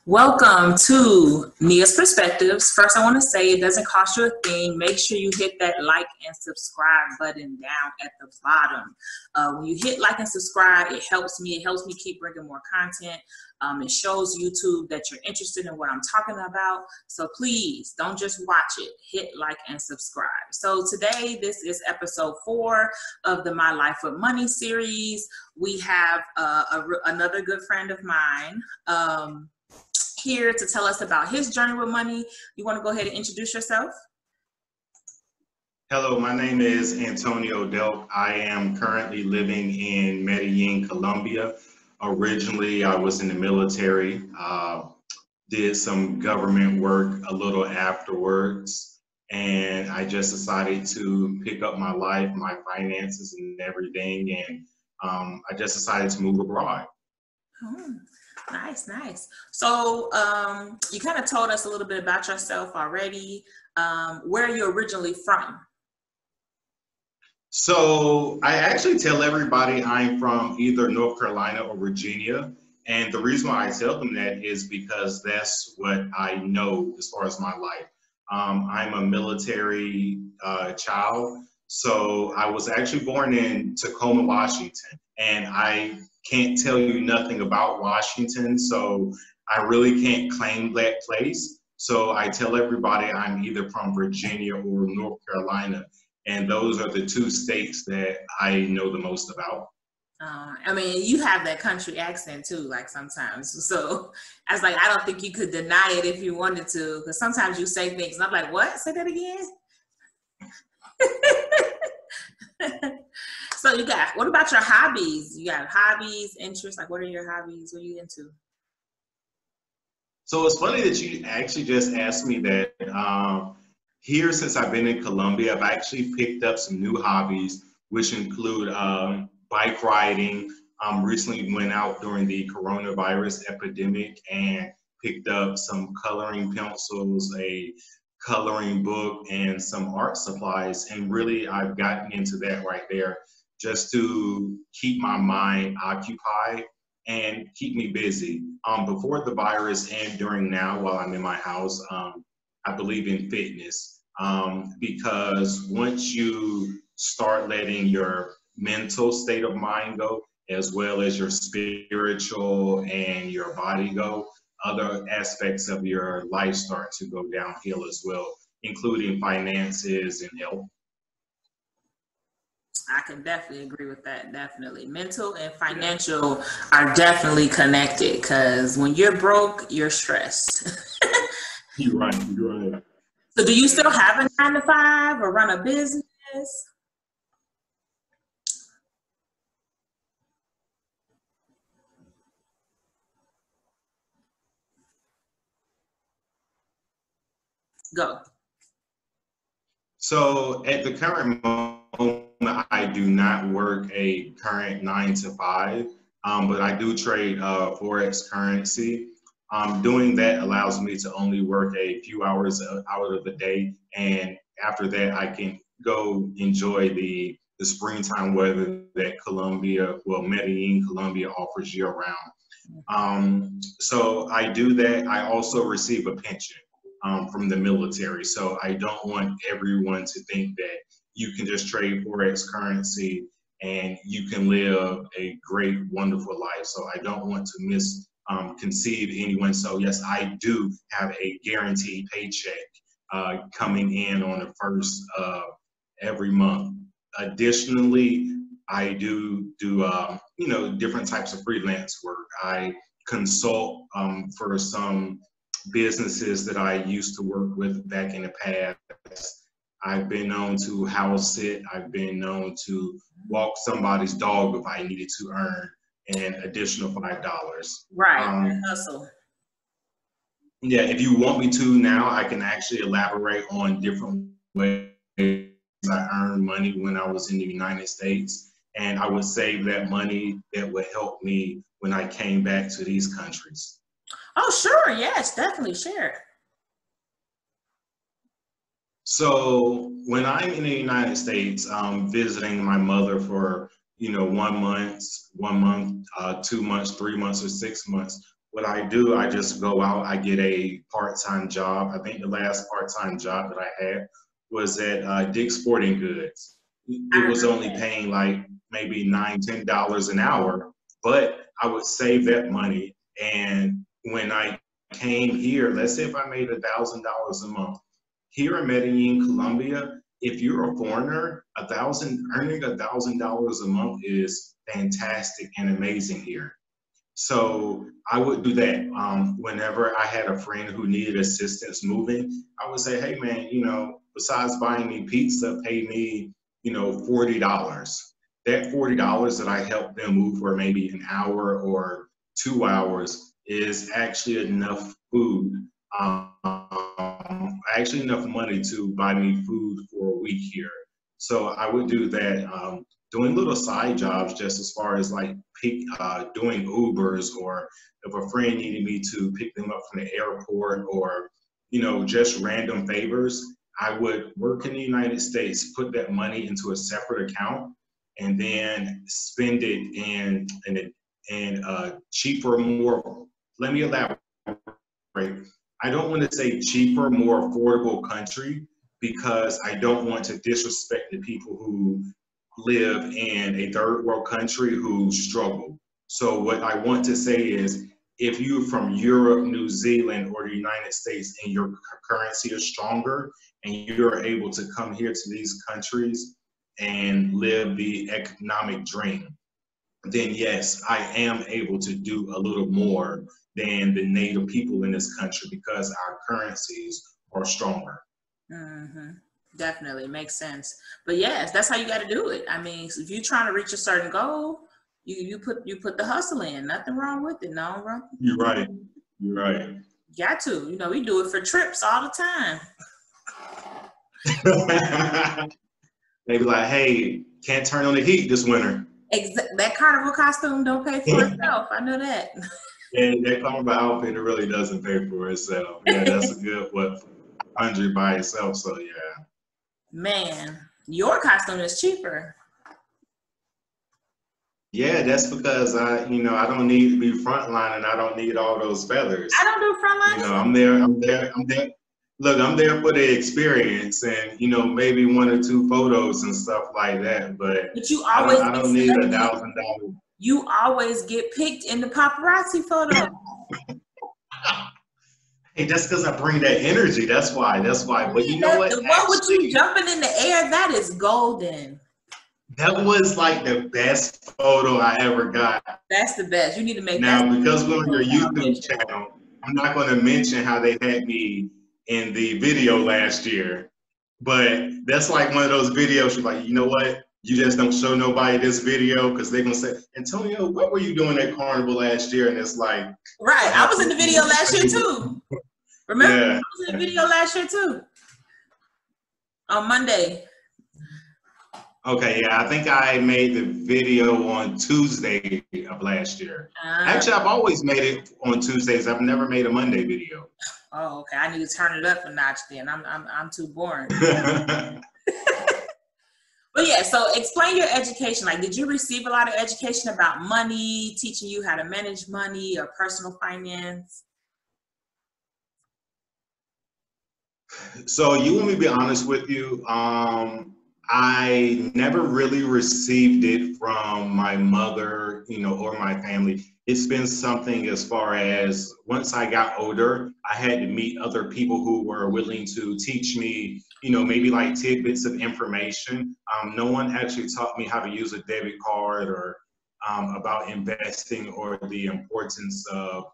Welcome to Nia's Perspectives. First, I want to say it doesn't cost you a thing. Make sure you hit that like and subscribe button down at the bottom. When you hit like and subscribe, it helps me. It helps me keep bringing more content. It shows YouTube that you're interested in what I'm talking about. So please don't just watch it. Hit like and subscribe. So today, this is episode 4 of the My Life with Money series. We have another good friend of mine here to tell us about his journey with money. You want to go ahead and introduce yourself? Hello, my name is Antonio Delk. I am currently living in Medellin, Colombia. Originally, I was in the military, did some government work a little afterwards, and I just decided to pick up my life, my finances and everything, and I just decided to move abroad. Oh. Nice. So you kind of told us a little bit about yourself already. Where are you originally from? So I actually tell everybody I'm from either North Carolina or Virginia. And the reason why I tell them that is because that's what I know as far as my life. I'm a military child. So I was actually born in Tacoma, Washington, and I can't tell you nothing about Washington, so I really can't claim that place. So I tell everybody I'm either from Virginia or North Carolina, and those are the two states that I know the most about. I mean, you have that country accent too, like sometimes. So I was like, I don't think you could deny it if you wanted to, because sometimes you say things and I'm like, what? Say that again? So what about your hobbies? You got hobbies, interests, like what are your hobbies? What are you into? So it's funny that you actually just asked me that. Here, since I've been in Colombia, I've actually picked up some new hobbies, which include bike riding. Recently went out during the coronavirus epidemic and picked up some coloring pencils, a coloring book, and some art supplies. And really, I've gotten into that right there just to keep my mind occupied and keep me busy. Before the virus and during now, while I'm in my house, I believe in fitness because once you start letting your mental state of mind go, as well as your spiritual and your body go, other aspects of your life start to go downhill as well, including finances and health. I can definitely agree with that. Definitely. Mental and financial are definitely connected because when you're broke, you're stressed. You're right. So do you still have a 9-to-5 or run a business? Go. So at the current moment, I do not work a current 9-to-5, but I do trade Forex currency. Doing that allows me to only work a few hours out of the day, and after that, I can go enjoy the springtime weather that Medellin, Colombia offers year-round. So I do that. I also receive a pension from the military. So I don't want everyone to think that you can just trade Forex currency and you can live a great, wonderful life. So I don't want to misconceive anyone. So yes, I do have a guaranteed paycheck coming in on the first of every month. Additionally, I do different types of freelance work. I consult for some businesses that I used to work with back in the past. I've been known to house sit. I've been known to walk somebody's dog if I needed to earn an additional $5. Right, hustle. Yeah, if you want me to now, I can actually elaborate on different ways I earned money when I was in the United States. And I would save that money that would help me when I came back to these countries. Oh, sure. Yes, definitely. Share. So when I'm in the United States, I'm visiting my mother for, 1 month, 2 months, 3 months, or 6 months. what I do, I just go out, I get a part-time job. I think the last part-time job that I had was at Dick's Sporting Goods. I It was remember only that. paying like maybe $9, $10 an hour, but I would save that money. And when I came here, let's say if I made $1,000 a month, here in Medellin, Colombia, if you're a foreigner, earning $1,000 a month is fantastic and amazing here. So I would do that. Whenever I had a friend who needed assistance moving, I would say, hey man, besides buying me pizza, pay me, $40. That $40 that I helped them move for maybe an hour or 2 hours is actually enough food, actually enough money to buy me food for a week here. So I would do that. Doing little side jobs just as far as like doing Ubers, or if a friend needed me to pick them up from the airport, or just random favors, I would work in the United States, put that money into a separate account, and then spend it in cheaper, more. Let me elaborate. I don't want to say cheaper, more affordable country, because I don't want to disrespect the people who live in a third world country who struggle. So what I want to say is, if you're from Europe, New Zealand, or the United States, and your currency is stronger, and you're able to come here to these countries and live the economic dream, then yes, I am able to do a little more than the native people in this country, because our currencies are stronger. Mm-hmm. Definitely makes sense. But yes, that's how you got to do it. I mean, if you're trying to reach a certain goal, you put the hustle in. Nothing wrong with it. No wrong. You're right. You're right. Got to. We do it for trips all the time. They be like, hey, can't turn on the heat this winter. That carnival costume don't pay for itself. I know that. Yeah, that carnival outfit, it really doesn't pay for itself. Yeah, that's a good 100 by itself. So yeah. Man, your costume is cheaper. Yeah, that's because I don't need to be frontline, and I don't need all those feathers. I don't do frontline. I'm there. Look, I'm there for the experience, and maybe 1 or 2 photos and stuff like that. But you always I don't need $1,000. You always get picked in the paparazzi photo. Hey, that's because I bring that energy. That's why. But you know what? The one with you jumping in the air, that is golden. That was like the best photo I ever got. That's the best. You need to make now, that. Because we're on your YouTube channel, I'm not going to mention how they had me in the video last year. But that's like one of those videos you're like, you know what? You just don't show nobody this video, because they're going to say, Antonio, what were you doing at Carnival last year? And it's like. Right. I was in the video last year too. Remember? Yeah. I was in the video last year too. On Monday. Okay, yeah, I think I made the video on Tuesday of last year. Actually, I've always made it on Tuesdays. I've never made a Monday video. Oh, okay. I need to turn it up a notch then. I'm too boring. But yeah, so explain your education. Like, did you receive a lot of education about money, teaching you how to manage money or personal finance? So you want me to be honest with you? I never really received it from my mother, or my family. It's been something as far as once I got older, I had to meet other people who were willing to teach me, maybe like tidbits of information. No one actually taught me how to use a debit card, or about investing, or the importance of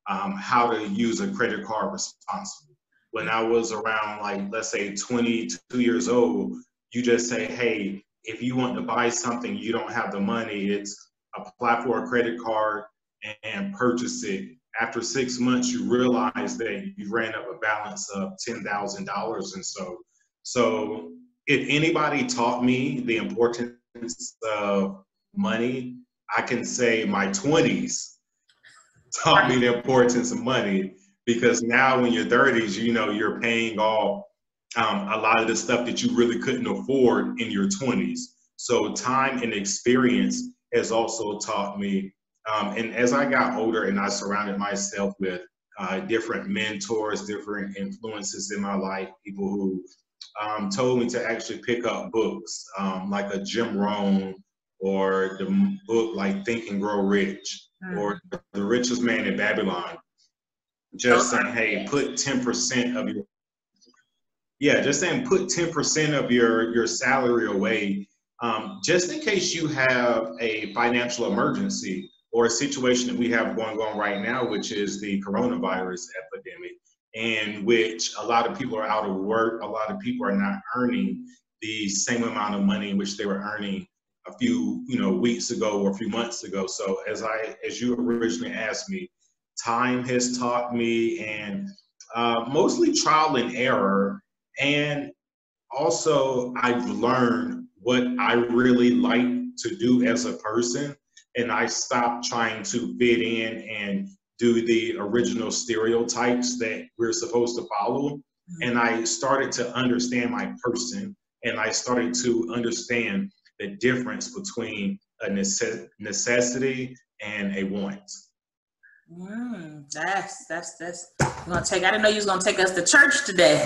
how to use a credit card responsibly. When I was around, like, let's say 22 years old, you just say, hey, if you want to buy something, you don't have the money, it's apply for a credit card and purchase it. After 6 months, you realize that you ran up a balance of $10,000. And so if anybody taught me the importance of money, I can say my 20s taught me the importance of money, because now in your 30s, you're paying off a lot of the stuff that you really couldn't afford in your 20s. So time and experience has also taught me And as I got older and I surrounded myself with different mentors, different influences in my life, people who told me to actually pick up books like a Jim Rohn or the book like Think and Grow Rich or The Richest Man in Babylon. Just saying, hey, put 10% of your, just saying put 10% of your salary away just in case you have a financial emergency or a situation that we have going on right now, which is the coronavirus epidemic, in which a lot of people are out of work, a lot of people are not earning the same amount of money in which they were earning a few weeks ago or a few months ago. So as you originally asked me, time has taught me, and mostly trial and error, and also I've learned what I really like to do as a person, and I stopped trying to fit in and do the original stereotypes that we're supposed to follow. And I started to understand my person, and I started to understand the difference between a necessity and a want. That's gonna take. I didn't know you was gonna take us to church today.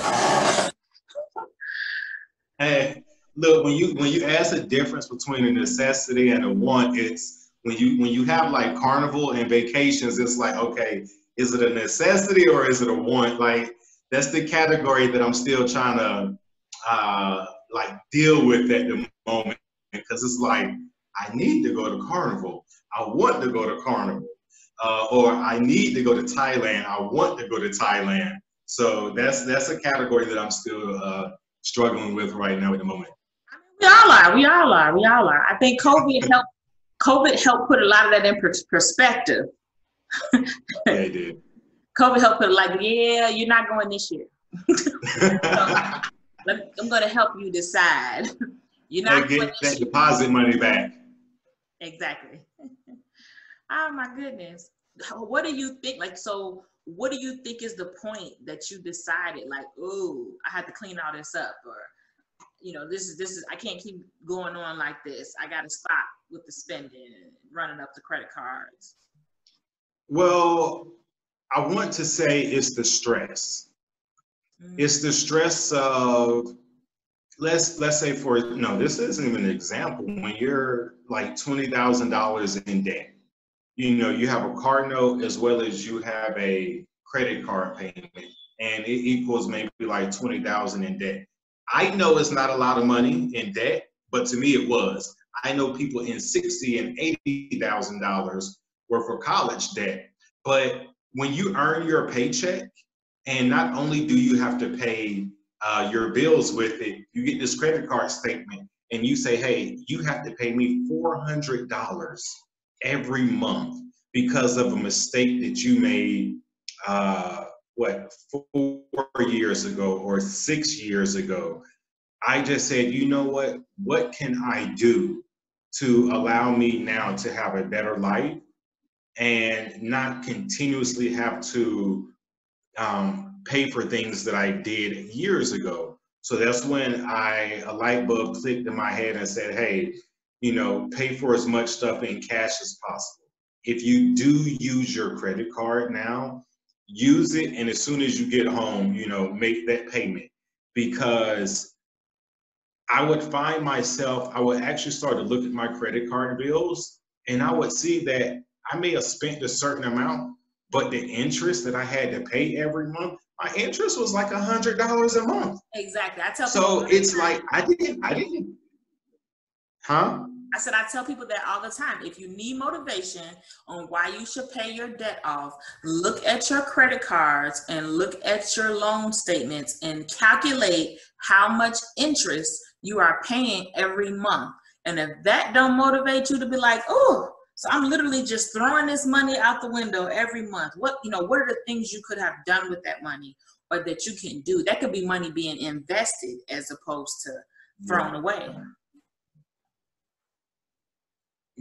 Hey, look, when you ask the difference between a necessity and a want, it's when you have like carnival and vacations, it's like, okay, is it a necessity or is it a want? Like that's the category that I'm still trying to like deal with at the moment, because it's like I need to go to carnival, I want to go to carnival, or I need to go to Thailand, I want to go to Thailand. So that's a category that I'm still struggling with right now at the moment. We all are. I think COVID helped put a lot of that in perspective. Yeah, it did. COVID helped put like, yeah, you're not going this year. I'm going to help you decide. You're not going get that deposit money back. Exactly. Oh my goodness. What do you think? Like, so what do you think is the point that you decided, like, oh, I had to clean all this up, or, this is, I can't keep going on like this. I got to stop with the spending and running up the credit cards. Well, I want to say it's the stress. It's the stress of, let's say this isn't even an example. When you're like $20,000 in debt, you have a car note as well as you have a credit card payment, and it equals maybe like 20,000 in debt. I know it's not a lot of money in debt, but to me it was. I know people in $60,000 and $80,000 worth of college debt. But when you earn your paycheck, and not only do you have to pay your bills with it, you get this credit card statement, and you say, hey, you have to pay me $400 every month because of a mistake that you made 4 years ago or 6 years ago. I just said, you know what can I do to allow me now to have a better life and not continuously have to pay for things that I did years ago? So that's when a light bulb clicked in my head and said, hey, pay for as much stuff in cash as possible. If you do use your credit card now, use it, and as soon as you get home, make that payment. Because I would find myself, I would actually start to look at my credit card bills, and I would see that I may have spent a certain amount, but the interest that I had to pay every month, my interest was like $100 a month. Exactly. I tell people. So it's like I didn't. Huh? I said, I tell people that all the time. If you need motivation on why you should pay your debt off, look at your credit cards and look at your loan statements and calculate how much interest you are paying every month. And if that don't motivate you to be like, oh, so I'm literally just throwing this money out the window every month. What are the things you could have done with that money, or that you can do? That could be money being invested as opposed to thrown away.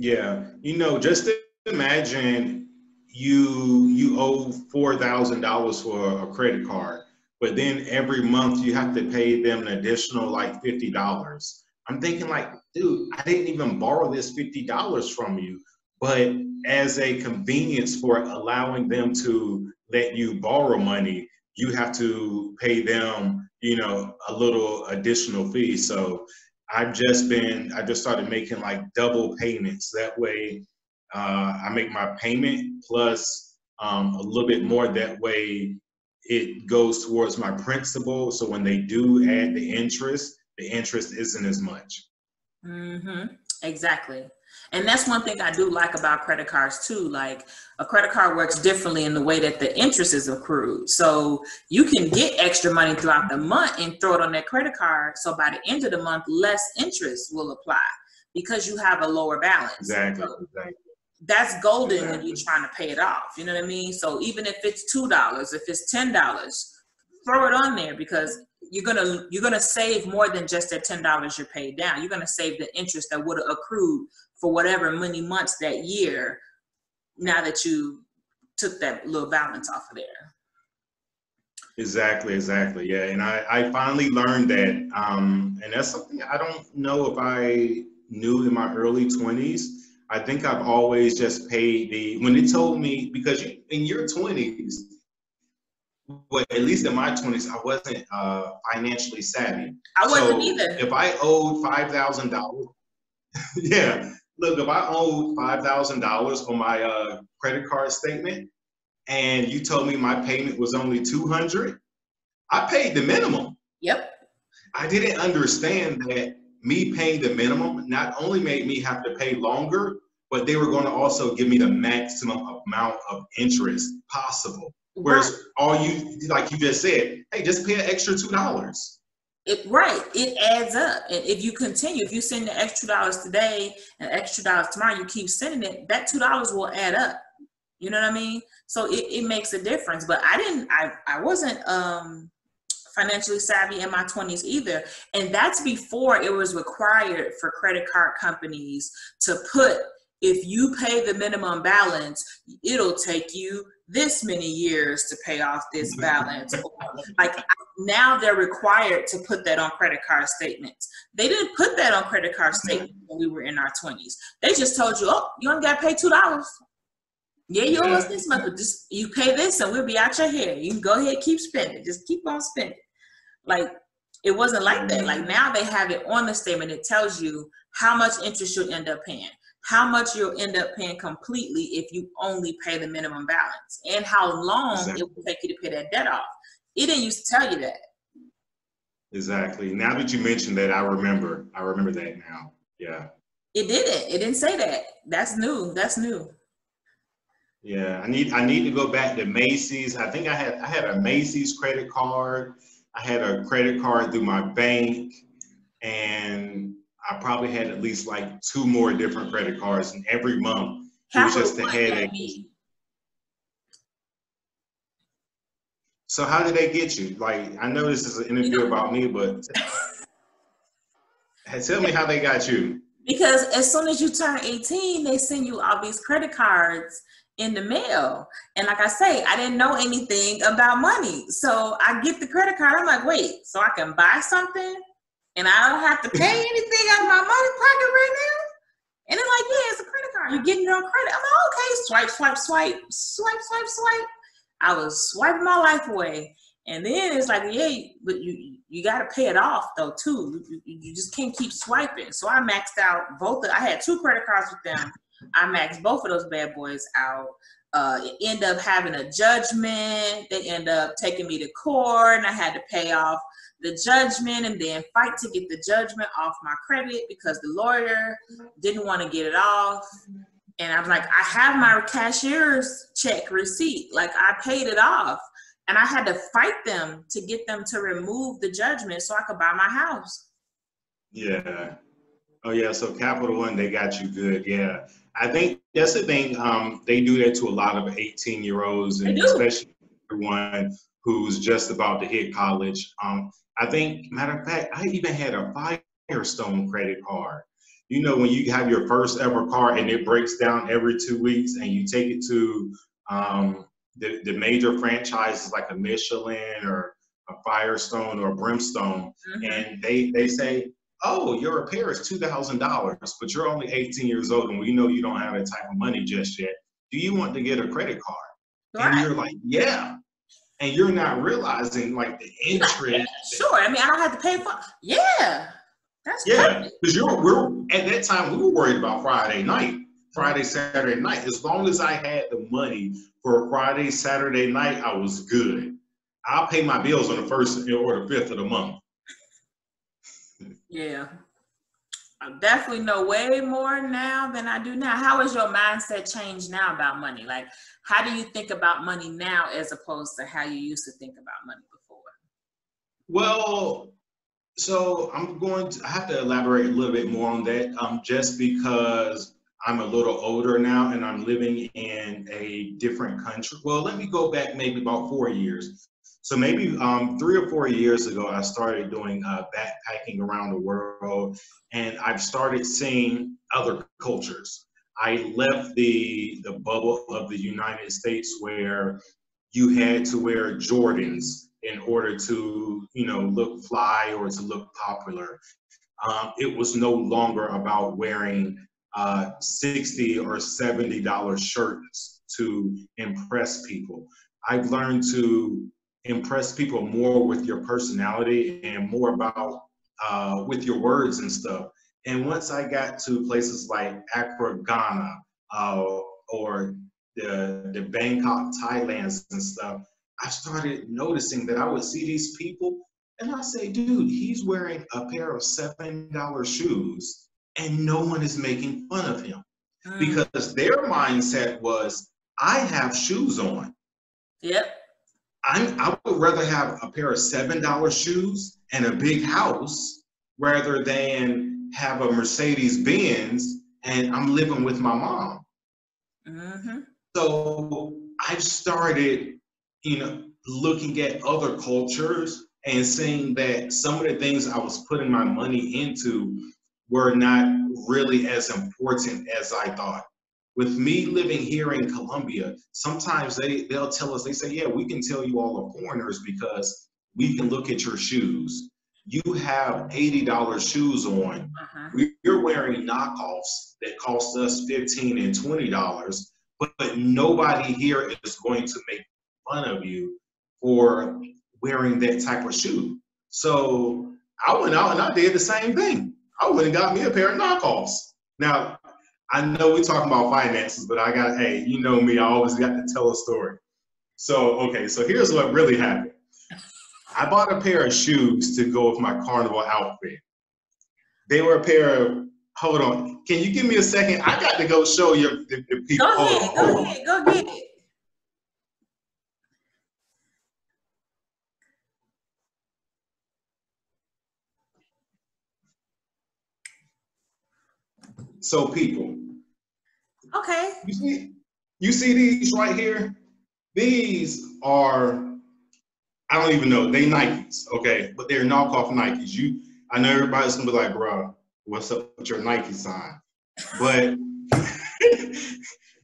Yeah, just imagine you owe $4,000 for a credit card, but then every month you have to pay them an additional like $50. I'm thinking like, dude, I didn't even borrow this $50 from you, but as a convenience for allowing them to let you borrow money, you have to pay them, you know, a little additional fee. So I just started making like double payments. That way, I make my payment plus a little bit more. That way, it goes towards my principal. So when they do add the interest isn't as much. Mm-hmm. Exactly. And that's one thing I do like about credit cards too. Like a credit card works differently in the way that the interest is accrued. So you can get extra money throughout the month and throw it on that credit card. So by the end of the month, less interest will apply because you have a lower balance. Exactly. So Exactly. that's golden when you're trying to pay it off. You know what I mean? So even if it's $2, if it's $10, throw it on there because you're gonna save more than just that $10 you're paid down. You're gonna save the interest that would have accrued for whatever many months that year. Now that you took that little balance off of there. Exactly, exactly. Yeah, and I finally learned that, and that's something I don't know if I knew in my early 20s. I think I've always just paid when it told me, because in your 20s, well, at least in my 20s, I wasn't financially savvy. I wasn't So either. if I owed $5,000, yeah, look, if I owed $5,000 on my credit card statement, and you told me my payment was only $200, I paid the minimum. Yep. I didn't understand that me paying the minimum not only made me have to pay longer, but they were going to also give me the maximum amount of interest possible. Whereas all you, like you just said, hey, just pay an extra $2. It adds up. And if you continue, if you send the extra dollars today and extra dollars tomorrow, you keep sending it, that $2 will add up. You know what I mean? So it makes a difference. But I wasn't financially savvy in my 20s either. And that's before it was required for credit card companies to put, if you pay the minimum balance, it'll take you this many years to pay off this balance. Like now they're required to put that on credit card statements. They didn't put that on credit card statements when we were in our 20s. They just told you, oh, you only got to pay $2. Yeah, you owe us this month, but just you pay this and we'll be out your hair. You can go ahead, keep spending. Just keep on spending. Like it wasn't like that. Like now they have it on the statement. It tells you how much interest you'll end up paying, how much you'll end up paying completely if you only pay the minimum balance, and how long it will take you to pay that debt off. It didn't used to tell you that. Exactly. Now that you mentioned that, I remember that now. Yeah. It didn't. It didn't say that. That's new. That's new. Yeah, I need to go back to Macy's. I think I had a Macy's credit card. I had a credit card through my bank, and I probably had at least like 2 more different credit cards, and every month it was just a headache. So how did they get you? Like, I know this is an interview about me, but tell me how they got you. Because as soon as you turn 18, they send you all these credit cards in the mail. And like I say, I didn't know anything about money. So I get the credit card. I'm like, wait, so I can buy something and I don't have to pay anything out of my money pocket right now? And they're like, yeah, it's a credit card. You're getting it on credit. I'm like, okay, swipe, swipe, swipe, swipe, swipe, swipe. I was swiping my life away. And then it's like, yeah, but you got to pay it off though too. You just can't keep swiping. So I maxed out I had 2 credit cards with them. I maxed both of those bad boys out. It ended up having a judgment. They ended up taking me to court, and I had to pay off the judgment and then fight to get the judgment off my credit because the lawyer didn't want to get it off. And I'm like, I have my cashier's check receipt. Like I paid it off. And I had to fight them to get them to remove the judgment so I could buy my house. Yeah. Oh yeah. So Capital One, they got you good. Yeah. I think that's the thing. They do that to a lot of 18-year-olds, and especially one who's just about to hit college. I think, matter of fact, I even had a Firestone credit card. You know, when you have your first ever car and it breaks down every 2 weeks, and you take it to the major franchises like a Michelin or a Firestone or a Brimstone, and they say, oh, your repair is $2,000, but you're only 18 years old and we know you don't have that type of money just yet. Do you want to get a credit card? And Right. you're like, yeah. And you're not realizing like the interest. Sure. I mean, I don't have to pay for. Yeah. That's Yeah, because we're at that time we were worried about Friday night, Friday, Saturday night. As long as I had the money for a Friday, Saturday night, I was good. I'll pay my bills on the 1st or the 5th of the month. Yeah. I definitely know way more now than I do now. How has your mindset changed now about money? Like, how do you think about money now as opposed to how you used to think about money before? Well, so I have to elaborate a little bit more on that, just because I'm a little older now and I'm living in a different country. Well, let me go back maybe about 4 years. So maybe 3 or 4 years ago, I started doing backpacking around the world, and I've started seeing other cultures. I left the bubble of the United States where you had to wear Jordans in order to, look fly or to look popular. It was no longer about wearing $60 or $70 shirts to impress people. I've learned to impress people more with your personality and more about with your words and stuff. And once I got to places like Accra, Ghana, or the Bangkok, Thailand and stuff, I started noticing that I would see these people and I say, dude, he's wearing a pair of $7 shoes and no one is making fun of him because their mindset was, I have shoes on. Yep. I would rather have a pair of $7 shoes and a big house rather than have a Mercedes Benz and I'm living with my mom. Mm-hmm. So I've started, looking at other cultures and seeing that some of the things I was putting my money into were not really as important as I thought. With me living here in Colombia, sometimes they'll tell us, they say, yeah, we can tell you all are foreigners because we can look at your shoes. You have $80 shoes on. We're wearing knockoffs that cost us $15 and $20, but nobody here is going to make fun of you for wearing that type of shoe. So I went out and I did the same thing. I went and got me a pair of knockoffs. Now, I know we're talking about finances, but hey, you know me, I always got to tell a story. So, okay, so here's what really happened. I bought a pair of shoes to go with my carnival outfit. They were a pair of, hold on, can you give me a second? I got to go show you the people. Go get it. So people. Okay. You see these right here? These are, I don't even know, they Nikes, okay? But they're knockoff Nikes. I know everybody's gonna be like, bro, what's up with your Nike sign? But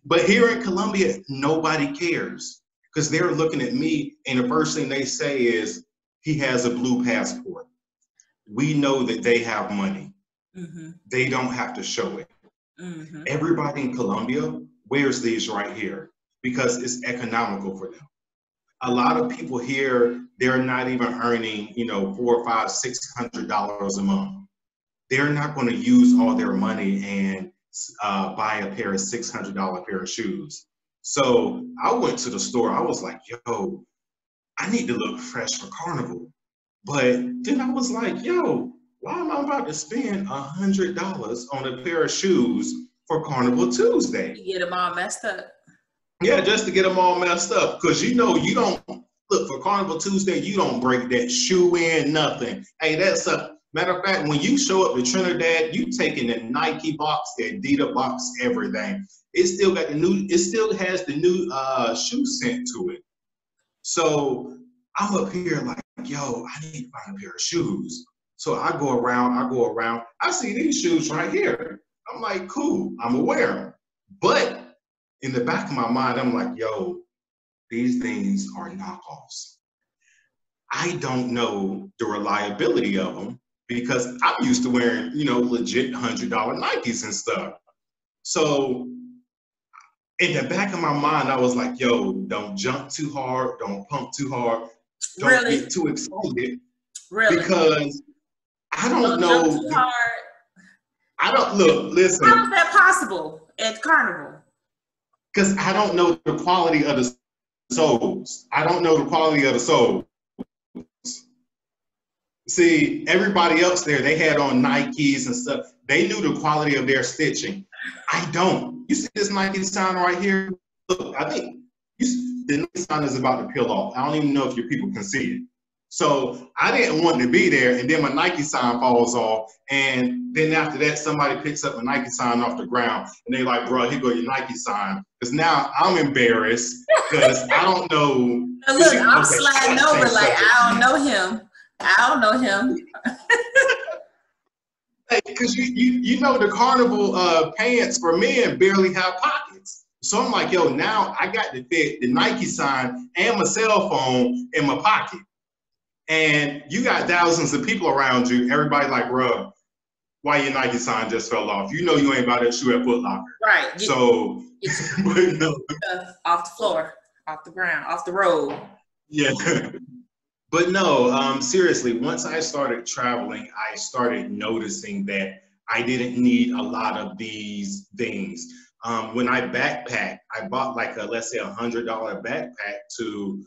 but here in Colombia, nobody cares because they're looking at me and the first thing they say is, he has a blue passport. We know that they have money. Mm-hmm. They don't have to show it. Mm-hmm. Everybody in Colombia wears these right here because it's economical for them. A lot of people here, they're not even earning, $400, $500, $600 a month. They're not going to use all their money and buy a pair of $600 pair of shoes. So I went to the store. I was like, yo, I need to look fresh for Carnival. But then I was like, yo, why am I about to spend $100 on a pair of shoes for Carnival Tuesday? You get them all messed up. Yeah, just to get them all messed up. Because you don't look for Carnival Tuesday, you don't break that shoe in, nothing. Hey, that's a matter of fact, when you show up to Trinidad, you taking the Nike box, the Adidas box, everything. It still has the new shoe scent to it. So I'm up here like, yo, I need to find a pair of shoes. So I go around, I see these shoes right here. I'm like, cool, I'm gonna wear them. But in the back of my mind, I'm like, yo, these things are knockoffs. I don't know the reliability of them because I'm used to wearing, you know, legit $100 Nikes and stuff. So in the back of my mind, I was like, yo, don't jump too hard, don't pump too hard, don't Really? get too excited, Really? because I don't Don't jump know. too hard. I don't look, listen, How is that possible at Carnival? because I don't know the quality of the soles. I don't know the quality of the soles. See, everybody else there, they had on Nikes and stuff. They knew the quality of their stitching. I don't. You see this Nike sign right here? Look, I think the Nike sign is about to peel off. I don't even know if your people can see it. So I didn't want to be there, and then my Nike sign falls off, and then after that, somebody picks up a Nike sign off the ground, and they're like, bro, here go your Nike sign. Because now I'm embarrassed, because I don't know. Look, I'm sliding over like, I don't know him. I don't know him. Because you know the Carnival pants for men barely have pockets. So I'm like, yo, now I got to fit the Nike sign and my cell phone in my pocket. And you got thousands of people around you. Everybody like, bro, why your Nike sign just fell off? You know you ain't about that shoe at Foot Locker. Right. So, but no. Off the floor, off the ground, off the road. Yeah. But no, seriously, once I started traveling, I started noticing that I didn't need a lot of these things. When I backpacked, I bought like let's say $100 backpack to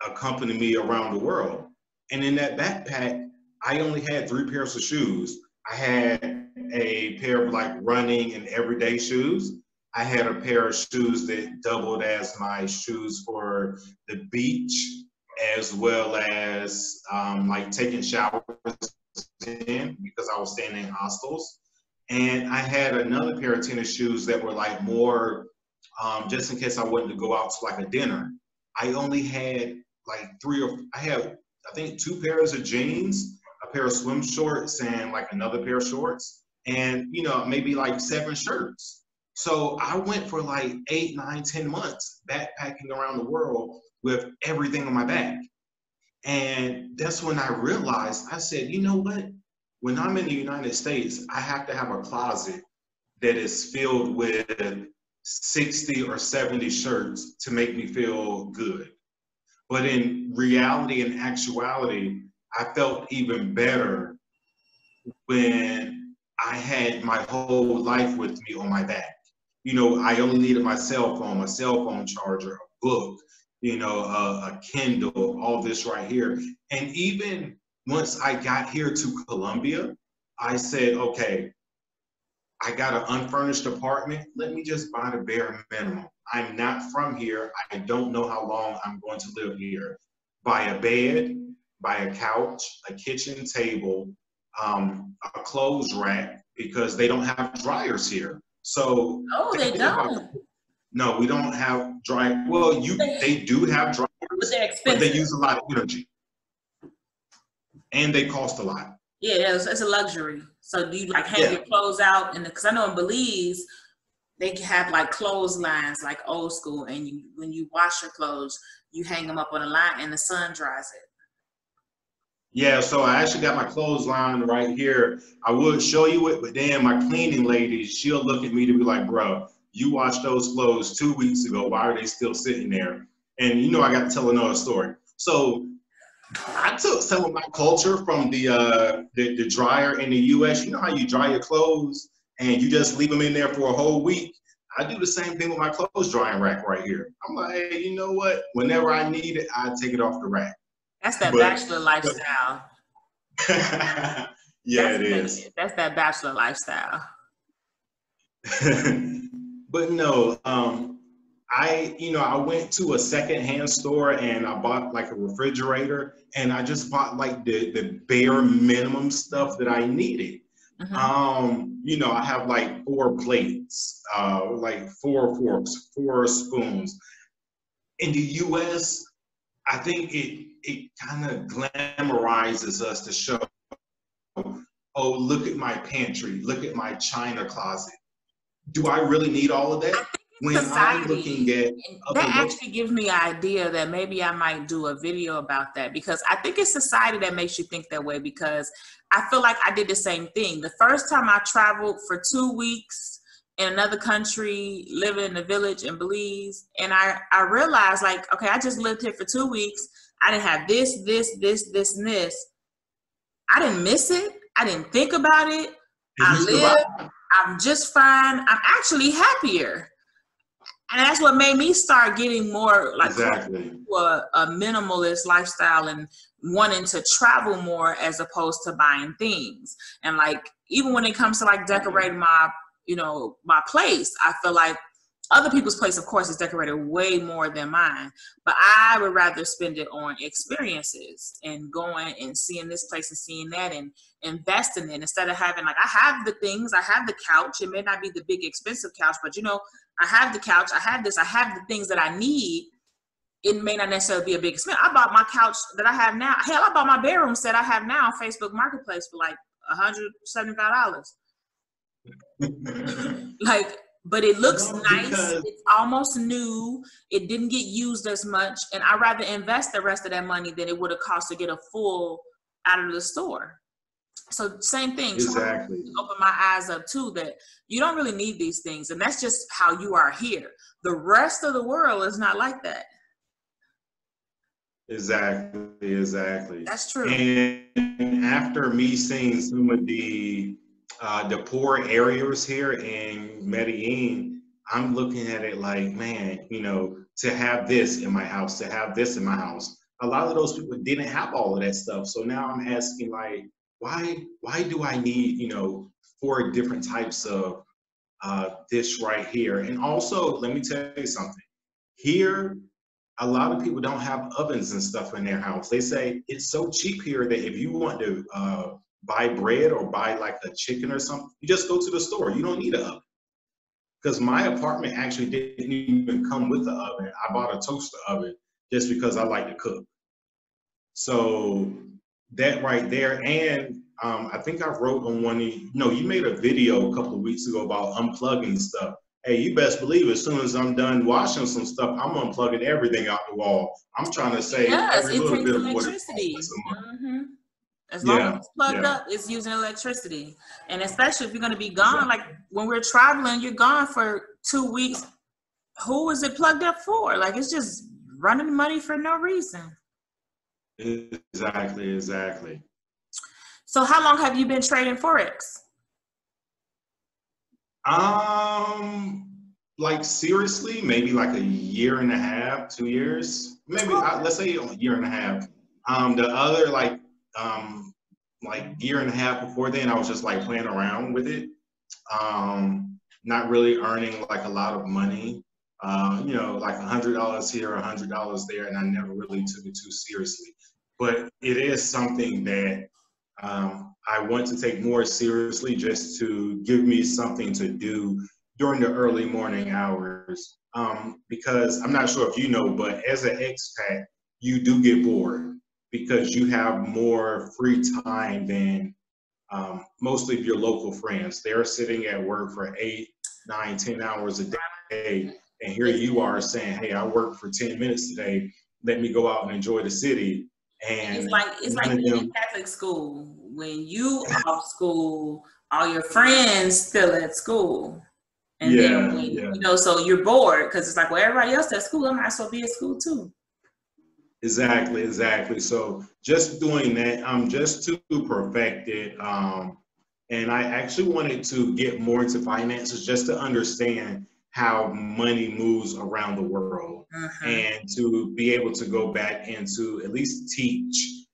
accompany me around the world. And in that backpack, I only had 3 pairs of shoes. I had a pair of like running and everyday shoes. I had a pair of shoes that doubled as my shoes for the beach, as well as like taking showers in, because I was staying in hostels. And I had another pair of tennis shoes that were like more just in case I wanted to go out to like a dinner. I only had like I think 2 pairs of jeans, a pair of swim shorts, and like another pair of shorts, and you know, maybe like 7 shirts. So I went for like 8, 9, 10 months backpacking around the world with everything on my back. And that's when I realized, I said, you know what? When I'm in the United States, I have to have a closet that is filled with 60 or 70 shirts to make me feel good. But in reality and actuality, I felt even better when I had my whole life with me on my back. You know, I only needed my cell phone charger, a book, you know, a Kindle, all this right here. And even once I got here to Colombia, I said, okay, I got an unfurnished apartment. Let me just buy the bare minimum. I'm not from here. I don't know how long I'm going to live here. Buy a bed, buy a couch, a kitchen table, a clothes rack, because they don't have dryers here. So they don't. No, we don't have dry. Well, they do have dryers, but they use a lot of energy, and they cost a lot. Yeah, it's a luxury. So do you like hang your clothes out? And because I know in Belize, they have like clotheslines, like old school, and when you wash your clothes, you hang them up on a line, and the sun dries it. Yeah, so I actually got my clothesline right here. I would show you it, but then my cleaning lady, she'll look at me to be like, bro, you washed those clothes 2 weeks ago. Why are they still sitting there? And you know, I got to tell another story. So I took some of my culture from the dryer in the US. You know how you dry your clothes and you just leave them in there for a whole week? I do the same thing with my clothes drying rack right here. I'm like, hey, you know what? Whenever I need it, I take it off the rack. That's that bachelor lifestyle. Yeah, it is. That's that bachelor lifestyle. But no, I went to a secondhand store and I bought like a refrigerator, and I just bought like the bare minimum stuff that I needed. Mm-hmm. I have like 4 plates, like 4 forks, 4 spoons. In the US, I think it kind of glamorizes us to show, oh, look at my pantry, look at my china closet. Do I really need all of that? I think when I'm looking at that actually gives me an idea that maybe I might do a video about that, because I think it's society that makes you think that way, because I feel like I did the same thing. The first time I traveled for 2 weeks in another country, living in a village in Belize, and I realized, like, okay, I just lived here for 2 weeks. I didn't have this, and this. I didn't miss it. I didn't think about it. I live. I'm just fine. I'm actually happier. And that's what made me start getting more like a minimalist lifestyle and wanting to travel more as opposed to buying things. And like, even when it comes to like decorating my, my place, I feel like other people's place, of course, is decorated way more than mine, but I would rather spend it on experiences and going and seeing this place and seeing that and investing in it, instead of having, like, I have the things, I have the couch. It may not be the big expensive couch, but I have the couch, I have this, I have the things that I need. It may not necessarily be a big expense. I bought my couch that I have now. Hell, I bought my bedroom set I have now on Facebook Marketplace for like $175. Like, but it looks nice. It's almost new. It didn't get used as much. And I'd rather invest the rest of that money than it would have cost to get a full out of the store. So same thing. Exactly. Open my eyes up too, that you don't really need these things. And that's just how you are here. The rest of the world is not like that. Exactly. That's true. And after me seeing some of the poor areas here in Medellin, I'm looking at it like, man, to have this in my house, to have this in my house. A lot of those people didn't have all of that stuff. So now I'm asking, like, why do I need, 4 different types of this right here? And also, let me tell you something. Here, a lot of people don't have ovens and stuff in their house. They say it's so cheap here that if you want to buy bread or buy like a chicken or something, you just go to the store. You don't need an oven. Because my apartment actually didn't even come with the oven. I bought a toaster oven just because I like to cook. So that right there, and I think I wrote on one of you made a video a couple of weeks ago about unplugging stuff. Hey, you best believe as soon as I'm done washing some stuff, I'm unplugging everything out the wall. I'm trying to save every little bit of electricity. As long as it's plugged up, it's using electricity. And especially if you're going to be gone, like when we're traveling, you're gone for 2 weeks. Who is it plugged up for? Like, it's just running money for no reason. Exactly. So how long have you been trading Forex? Like seriously, maybe like a year and a half, 2 years, maybe. Let's say a year and a half. The other like year and a half before then, I was just like playing around with it, not really earning like a lot of money. Like $100 here, $100 there, and I never really took it too seriously. But it is something that I want to take more seriously, just to give me something to do during the early morning hours. Because I'm not sure if you know, but as an expat, you do get bored because you have more free time than most of your local friends. They're sitting at work for 8, 9, 10 hours a day. And here you are saying, hey, I worked for 10 minutes today. Let me go out and enjoy the city. And it's like being in Catholic school. When you off school, all your friends still at school. And then when, so you're bored because it's like, well, everybody else at school, I might as well be at school too. Exactly. So just doing that, just to perfect it. And I actually wanted to get more into finances just to understand how money moves around the world, and to be able to go back and to at least teach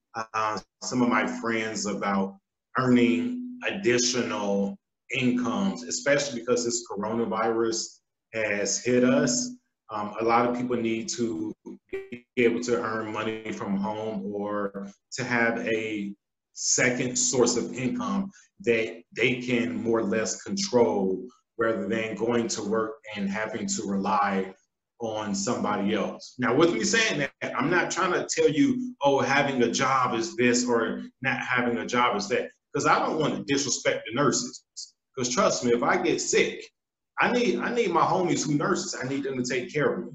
some of my friends about earning additional incomes, especially because this coronavirus has hit us. A lot of people need to be able to earn money from home or to have a second source of income that they can more or less control, rather than going to work and having to rely on somebody else. Now, with me saying that, I'm not trying to tell you, oh, having a job is this or not having a job is that, because I don't want to disrespect the nurses. Because trust me, if I get sick, I need my homies who nurses. I need them to take care of me.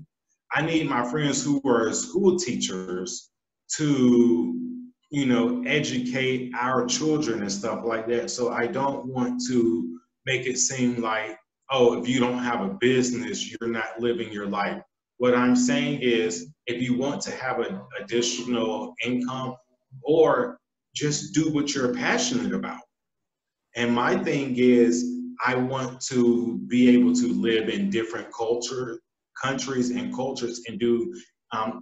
I need my friends who are school teachers to, you know, educate our children and stuff like that. So I don't want to make it seem like, oh, if you don't have a business, you're not living your life. What I'm saying is, if you want to have an additional income, or just do what you're passionate about. And my thing is, I want to be able to live in different countries and cultures and do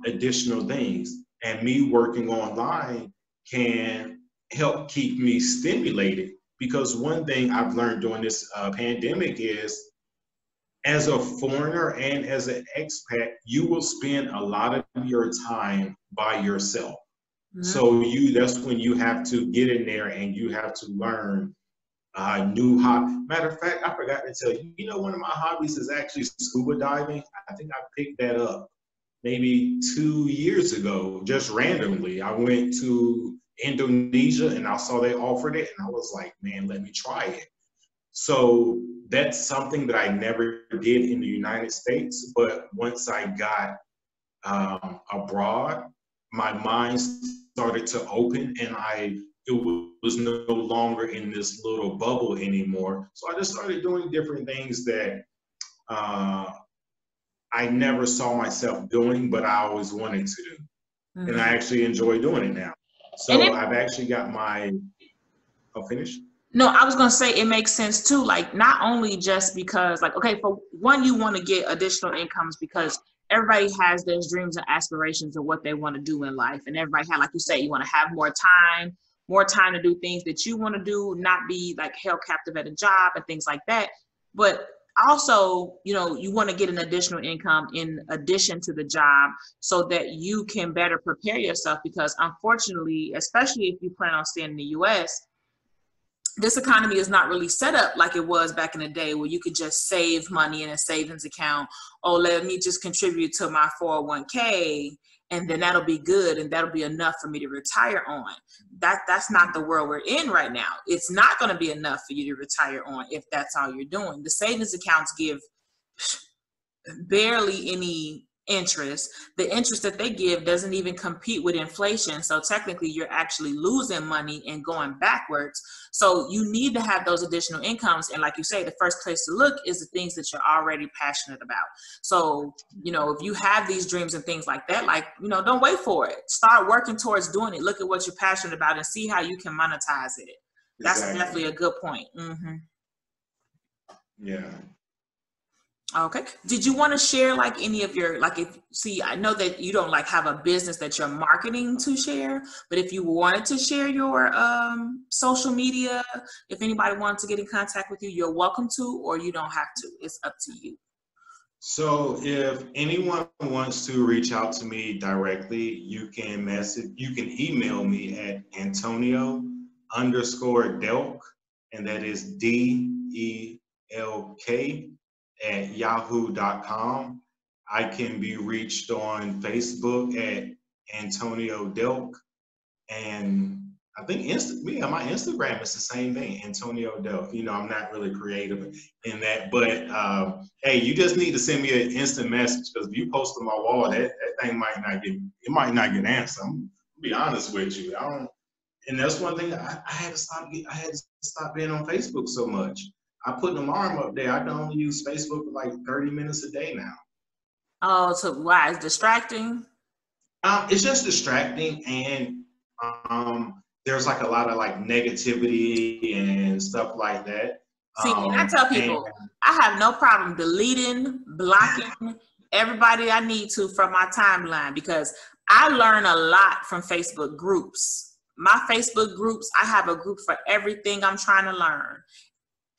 additional things. And me working online can help keep me stimulated, because one thing I've learned during this pandemic is, as a foreigner and as an expat, you will spend a lot of your time by yourself. Mm-hmm. So that's when you have to get in there and you have to learn new hobby. Matter of fact, I forgot to tell you, you know, one of my hobbies is actually scuba diving. I think I picked that up maybe 2 years ago, just randomly. I went to Indonesia and I saw they offered it and I was like, man, let me try it. So that's something that I never did in the United States, but once I got abroad, my mind started to open, and it was no longer in this little bubble anymore. So I just started doing different things that I never saw myself doing, but I always wanted to do. Mm-hmm. And I actually enjoy doing it now. So I've actually got I'll finish. No, I was going to say it makes sense too. Like, not only just because, like, okay, for one, you want to get additional incomes because everybody has their dreams and aspirations of what they want to do in life. And everybody like you say, you want to have more time to do things that you want to do, not be like held captive at a job and things like that. But also, you know, you want to get an additional income in addition to the job so that you can better prepare yourself, because unfortunately, especially if you plan on staying in the US, this economy is not really set up like it was back in the day where you could just save money in a savings account. Oh, let me just contribute to my 401k and then that'll be good and that'll be enough for me to retire on. That's not the world we're in right now. It's not going to be enough for you to retire on if that's all you're doing. The savings accounts give barely any interest. The interest that they give doesn't even compete with inflation. So technically you're actually losing money and going backwards. So you need to have those additional incomes. And like you say, the first place to look is the things that you're already passionate about. So, you know, if you have these dreams and things like that, like, you know, don't wait for it. Start working towards doing it. Look at what you're passionate about and see how you can monetize it. That's definitely a good point. Mm-hmm. Yeah. Okay. Did you want to share like any of your, like, I know that you don't like have a business that you're marketing to share, but if you wanted to share your social media, if anybody wanted to get in contact with you, you're welcome to, or you don't have to. It's up to you. So if anyone wants to reach out to me directly, you can email me at Antonio_Delk, and that is DELK at yahoo.com. I can be reached on Facebook at Antonio Delk, and I think my Instagram is the same thing, Antonio Delk. You know, I'm not really creative in that, but hey, you just need to send me an instant message, because if you post on my wall, that thing might not get answered. I'm gonna be honest with you. And that's one thing I had to stop being on Facebook so much. I put an alarm up there. I can only use Facebook for like 30 minutes a day now. Oh, so why? It's distracting? It's just distracting, and there's like a lot of like negativity and stuff like that. See, and I tell people, I have no problem deleting, blocking everybody I need to from my timeline, because I learn a lot from Facebook groups. My Facebook groups, I have a group for everything I'm trying to learn.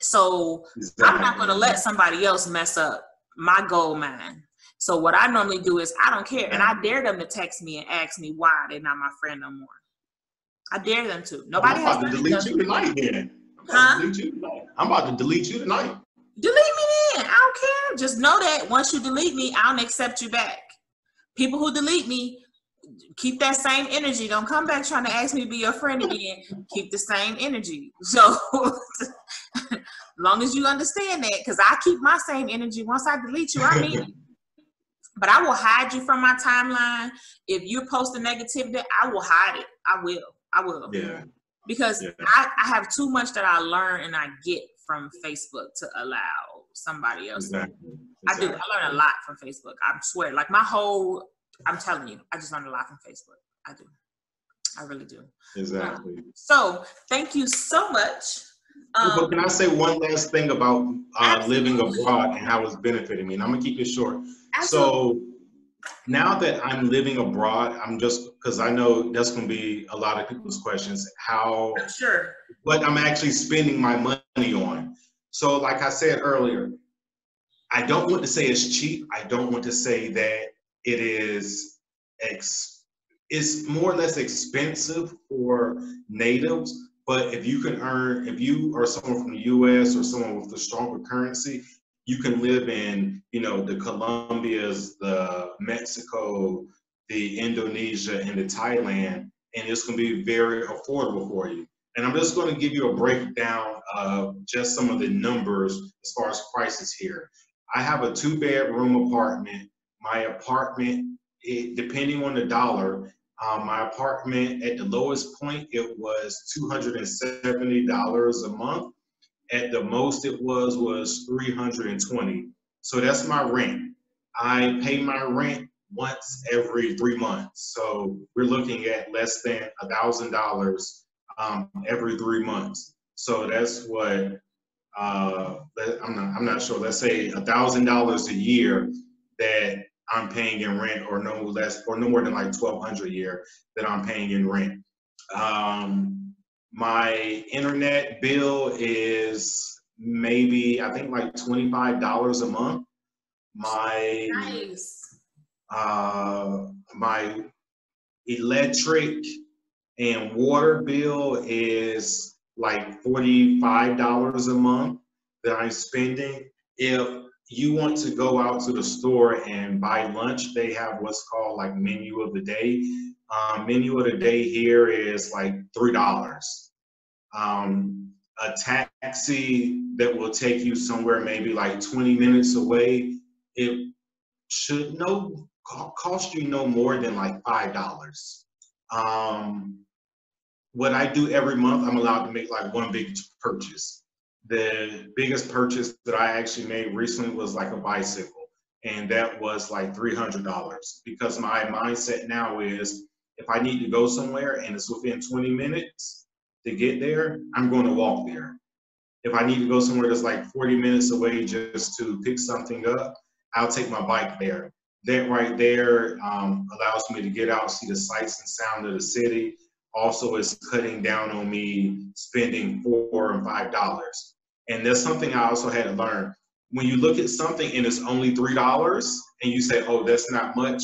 So I'm not going to let somebody else mess up my gold mine. So what I normally do is I don't care. And I dare them to text me and ask me why they're not my friend no more. I dare them to. Nobody has to delete you tonight then. I'm about to delete you tonight. Delete me then. I don't care. Just know that once you delete me, I don't accept you back. People who delete me, keep that same energy. Don't come back trying to ask me to be your friend again. Keep the same energy. So long as you understand that, because I keep my same energy. Once I delete you, I mean it. But I will hide you from my timeline. If you post a negativity, I will hide it. I will. Yeah. Because Yeah. I have too much that I learn and I get from Facebook to allow somebody else. Exactly. I do. I learn a lot from Facebook. I swear. Like I'm telling you, I just learned a lot from Facebook. I do. I really do. Exactly. So thank you so much. But can I say one last thing about living abroad and how it's benefiting me? And I'm gonna keep it short. Absolutely. So now that I'm living abroad, I'm just, because I know that's gonna be a lot of people's questions, I'm sure. what I'm actually spending my money on. So like I said earlier, I don't want to say it's cheap. I don't want to say that it is it's more or less expensive for natives. But if you if you are someone from the US or someone with a stronger currency, you can live in, the Colombias, the Mexico, the Indonesia, and the Thailand, and it's going to be very affordable for you. And I'm just going to give you a breakdown of just some of the numbers as far as prices here. I have a 2-bedroom apartment. My apartment, depending on the dollar, my apartment at the lowest point, it was $270 a month. At the most it was $320. So that's my rent. I pay my rent once every 3 months. So we're looking at less than $1,000 every 3 months. So that's what I'm not sure. Let's say $1,000 a year that I'm paying in rent, or no less, or no more than like $1,200 a year that I'm paying in rent. My internet bill is maybe, I think, like $25 a month. My Nice. my electric and water bill is like $45 a month that I'm spending. If you want to go out to the store and buy lunch, they have what's called like menu of the day. Menu of the day here is like $3. A taxi that will take you somewhere maybe like 20 minutes away, it should cost you no more than like $5. What I do every month, I'm allowed to make like one big purchase. The biggest purchase that I actually made recently was like a bicycle, and that was like $300, because my mindset now is if I need to go somewhere and it's within 20 minutes to get there, I'm going to walk there. If I need to go somewhere that's like 40 minutes away just to pick something up, I'll take my bike there. That right there allows me to get out, see the sights and sound of the city. Also, it's cutting down on me spending $4 and $5. And that's something I also had to learn. When you look at something and it's only $3 and you say, oh, that's not much,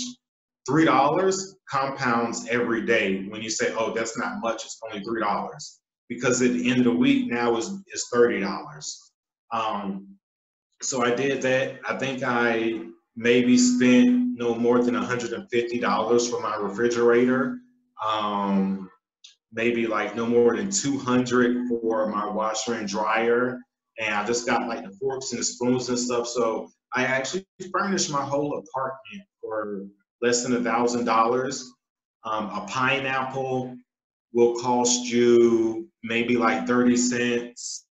$3 compounds every day when you say, oh, that's not much, it's only $3. Because at the end of the week now is $30. So I did that. I think I maybe spent no more than $150 for my refrigerator. Maybe like no more than $200 for my washer and dryer. And I just got like the forks and the spoons and stuff. So I actually furnished my whole apartment for less than $1,000. A pineapple will cost you maybe like 30 cents.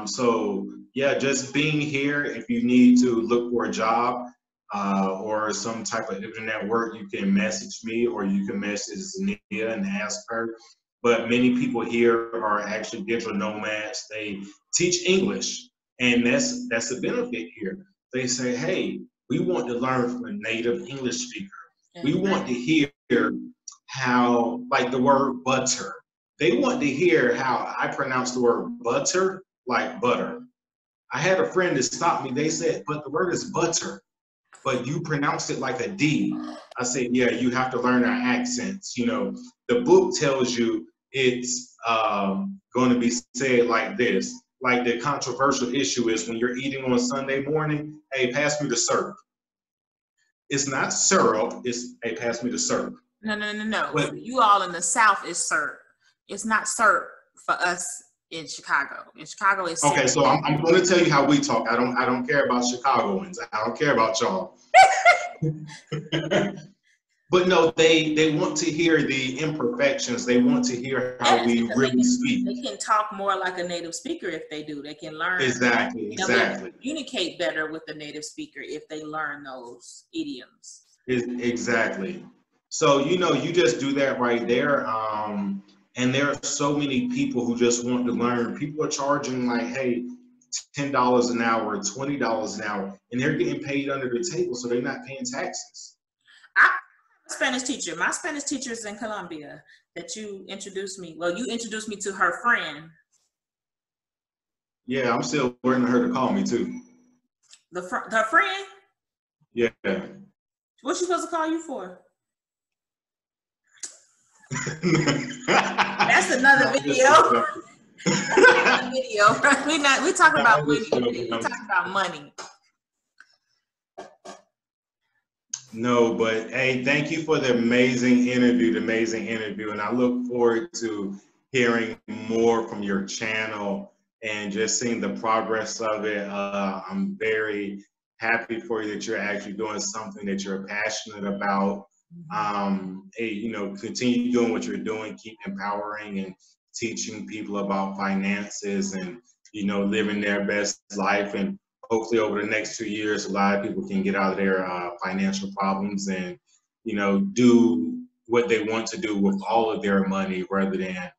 So yeah, just being here, if you need to look for a job or some type of internet work, you can message me or you can message Nia and ask her. But many people here are actually digital nomads. They teach English, and that's the benefit here. They say, hey, we want to learn from a native English speaker. We want to hear how, like the word butter. They want to hear how I pronounce the word butter like butter. I had a friend that stopped me. They said, but the word is butter, but you pronounce it like a D. I said, yeah, you have to learn our accents. The book tells you it's going to be said like this. Like the controversial issue is when you're eating on Sunday morning, hey, pass me the syrup. It's not syrup, it's, hey, pass me the syrup. No. For you all in the South, it's syrup. It's not syrup for us in Chicago. In Chicago, it's Okay, so I'm going to tell you how we talk. I don't care about Chicagoans. I don't care about y'all. But no, they want to hear the imperfections. They want to hear how we really speak. They can talk more like a native speaker if they do. They can learn. Exactly. Communicate better with the native speaker if they learn those idioms. Exactly. So, you just do that right there. And there are so many people who just want to learn. People are charging like, hey, $10 an hour, $20 an hour, and they're getting paid under the table, so they're not paying taxes. I'm a Spanish teacher. My Spanish teacher is in Colombia that you introduced me. Well, you introduced me to her friend. Yeah, I'm still waiting for her to call me too. Her friend? Yeah. What's she supposed to call you for? That's another video. We talking about money. We talking about money. No, but hey, thank you for the amazing interview, and I look forward to hearing more from your channel and just seeing the progress of it. I'm very happy for you that you're actually doing something that you're passionate about. Hey, continue doing what you're doing, keep empowering and teaching people about finances and, living their best life. And hopefully over the next 2 years, a lot of people can get out of their financial problems and, do what they want to do with all of their money rather than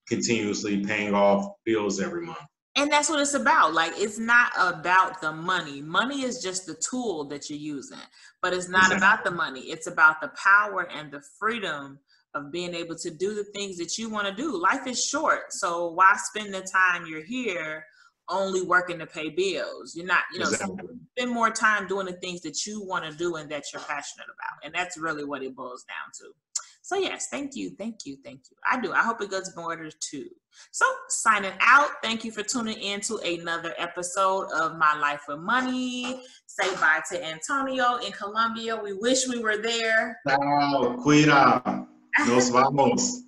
continuously paying off bills every month. And that's what it's about. Like, it's not about the money. Money is just the tool that you're using, but it's not about the money. It's about the power and the freedom of being able to do the things that you want to do. Life is short. So why spend the time you're here only working to pay bills? You're not, spend more time doing the things that you want to do and that you're passionate about. And that's really what it boils down to. So yes, thank you. I do. I hope it goes better too. So signing out. Thank you for tuning in to another episode of My Life with Money. Say bye to Antonio in Colombia. We wish we were there. Chao, cuida. Nos vamos.